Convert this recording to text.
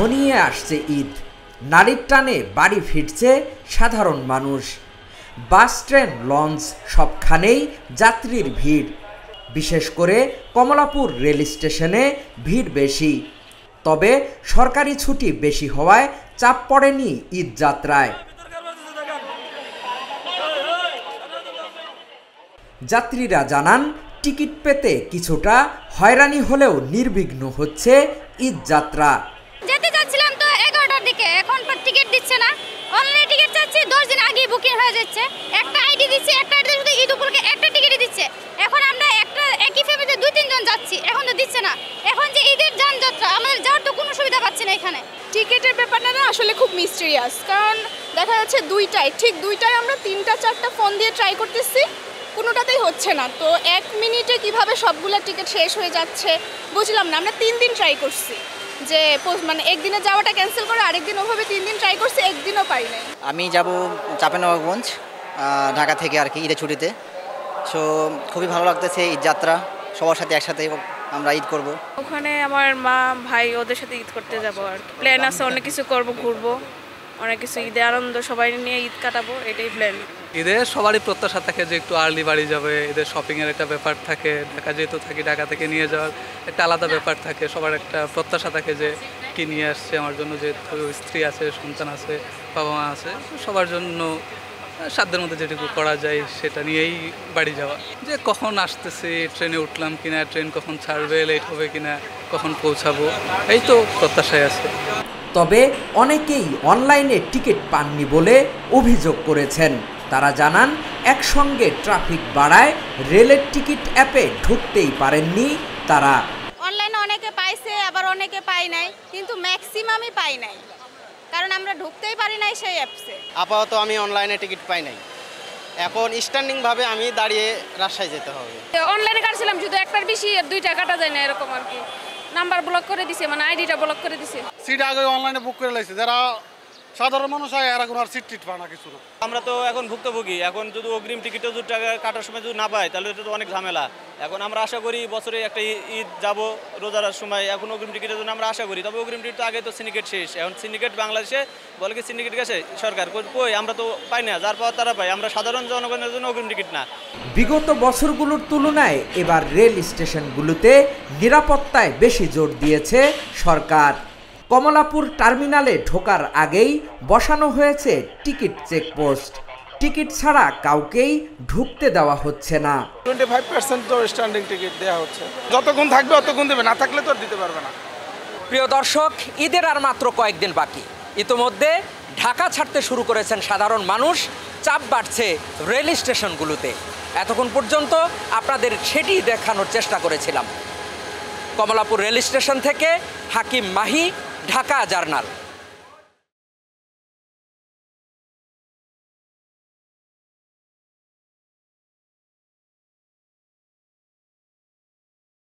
ঘনিয়ে আসছে ঈদ, নারীর টানে বাড়ি ফিরছে সাধারণ মানুষ। বাস, ট্রেন, লঞ্চ সবখানেই যাত্রীর ভিড়। বিশেষ করে কমলাপুর রেল স্টেশনে ভিড় বেশি। তবে সরকারি ছুটি বেশি হওয়ায় চাপ পড়েনি ঈদ যাত্রায়। যাত্রীরা জানান, টিকিট পেতে কিছুটা হয়রানি হলেও নির্বিঘ্ন হচ্ছে ঈদ যাত্রা। যেতে যাচ্ছিলাম তো 11টার দিকে, এখন টিকিট দিচ্ছে না। অনলাইনে টিকিট চাচ্ছি, 10 দিন আগেই বুকিং হয়ে যাচ্ছে। একটা আইডি দিচ্ছে, একটা আইডি শুধু ঈদ উপলক্ষে একটা টিকিটই দিচ্ছে। এখন আমরা একটা একই ফ্যামিলিতে 2-3 জন যাচ্ছি, এখন তো দিচ্ছে না। এখন যে ঈদের যাত্রা, আমাদের যাওয়ার তো কোনো সুবিধা পাচ্ছি না এখানে। টিকিটের ব্যাপারটা না আসলে খুব মিস্টেরিয়াস, কারণ দেখা যাচ্ছে ঠিক দুইটায় আমরা 3-4টা ফোন দিয়ে ট্রাই করতেছি, কোনোটাতেই হচ্ছে না। তো 1 মিনিটে কিভাবে সবগুলো টিকিট শেষ হয়ে যাচ্ছে বুঝলাম না। আমরা 3 দিন ট্রাই করছি, যে মানে একদিনে যাওয়াটা ক্যান্সেল করে আরেকদিন ওভাবে 3 দিন ট্রাই করছি, একদিনও পাই নাই। আমি যাব চাঁপাইনবাবগঞ্জ, ঢাকা থেকে আর কি, ঈদের ছুটিতে। সো খুবই ভালো লাগতেছে ঈদ যাত্রা, সবার সাথে একসাথে আমরা ঈদ করব। ওখানে আমার মা ভাই ওদের সাথে ঈদ করতে যাব আর কি। প্ল্যান আছে, অনেক কিছু করব, ঘুরবো, অনেক কিছু, ঈদে আনন্দ সবাই নিয়ে ঈদ কাটাবো, এটাই প্ল্যান। ঈদে সবারই প্রত্যাশা থাকে যে একটু আর্লি বাড়ি যাবে। ঈদের শপিংয়ের একটা ব্যাপার থাকে, ঢাকা যেহেতু থাকি, ঢাকা থেকে নিয়ে যাওয়ার একটা আলাদা ব্যাপার থাকে। সবার একটা প্রত্যাশা থাকে যে কি নিয়ে আসছে আমার জন্য, যে স্ত্রী আছে, সন্তান আছে, বাবা মা আছে, সবার জন্য সাধ্যের মধ্যে যেটুকু করা যায় সেটা নিয়েই বাড়ি যাওয়া। যে কখন আসতেছি, ট্রেনে উঠলাম কিনা, ট্রেন কখন ছাড়বে, লেট হবে কিনা, কখন পৌঁছাবো, এই তো প্রত্যাশায় আছে। তবে অনেকেই অনলাইনে টিকিট পাননি বলে অভিযোগ করেছেন। তারা জানান, একসঙ্গে ট্রাফিক বাড়ায় রেলের টিকিট অ্যাপে ঢুকতেই পারেননি তারা। অনলাইনে অনেকে পাইছে, আবার অনেকে পাই নাই, কিন্তু ম্যাক্সিমামই পাই নাই, কারণ আমরা ঢুকতেই পারি নাই সেই অ্যাপসে। আপাতত আমি অনলাইনে টিকিট পাই নাই, এখন স্ট্যান্ডিংভাবে আমি দাঁড়িয়ে রাজশাহী যেতে হবে। অনলাইনে কাটছিলাম, শুধু একটার বেশি 2টা কাটা যায় না, এরকম আর কি। নাম্বার ব্লক করে দিছে, মানে আইডিটা ব্লক করে দিছে। সিট আগে অনলাইনে বুক করে লাইছে, যারা সাধারণ মানুষ হয় এরা কোনো আর সিট টিট পায় না, কিছু না। আমরা তো এখন ভুক্তভোগী, এখন যদি অগ্রিম টিকিটও যদি টাকা কাটার সময় যদি না পাই তাহলে এটা তো অনেক ঝামেলা। এখন আমরা আশা করি বছরে একটা ঈদ যাব রোজার সময়, এখন অগ্রিম টিকিটের জন্য আমরা আশা করি। তবে অগ্রিম টিকিট তো আগে তো সিন্ডিকেট শেষ, এখন সিন্ডিকেট বাংলাদেশে বলে কি সিন্ডিকেট গেছে সরকার, কই আমরা তো পাই না, যার পাওয়া তারা পাই, আমরা সাধারণ জনগণের জন্য অগ্রিম টিকিট না। বিগত বছরগুলোর তুলনায় এবার রেল স্টেশনগুলোতে নিরাপত্তায় বেশি জোর দিয়েছে সরকার। কমলাপুর টার্মিনালে ঢোকার আগেই বসানো হয়েছে টিকিট চেকপোস্ট। টিকিট ছাড়া কাউকেই ঢুকতে দেওয়া হচ্ছে না। 25% তো স্ট্যান্ডিং টিকিট দেওয়া হচ্ছে, যতক্ষণ থাকবে ততক্ষণ দেবে, না থাকলে তো দিতে পারবে না। প্রিয় দর্শক, ঈদের আর মাত্র কয়েকদিন বাকি। ইতোমধ্যে ঢাকা ছাড়তে শুরু করেছেন সাধারণ মানুষ, চাপ বাড়ছে রেল স্টেশনগুলোতে। এতক্ষণ পর্যন্ত আপনাদের সেটি দেখানোর চেষ্টা করেছিলাম। কমলাপুর রেল স্টেশন থেকে হাকিম মাহি, ঢাকা জার্নাল।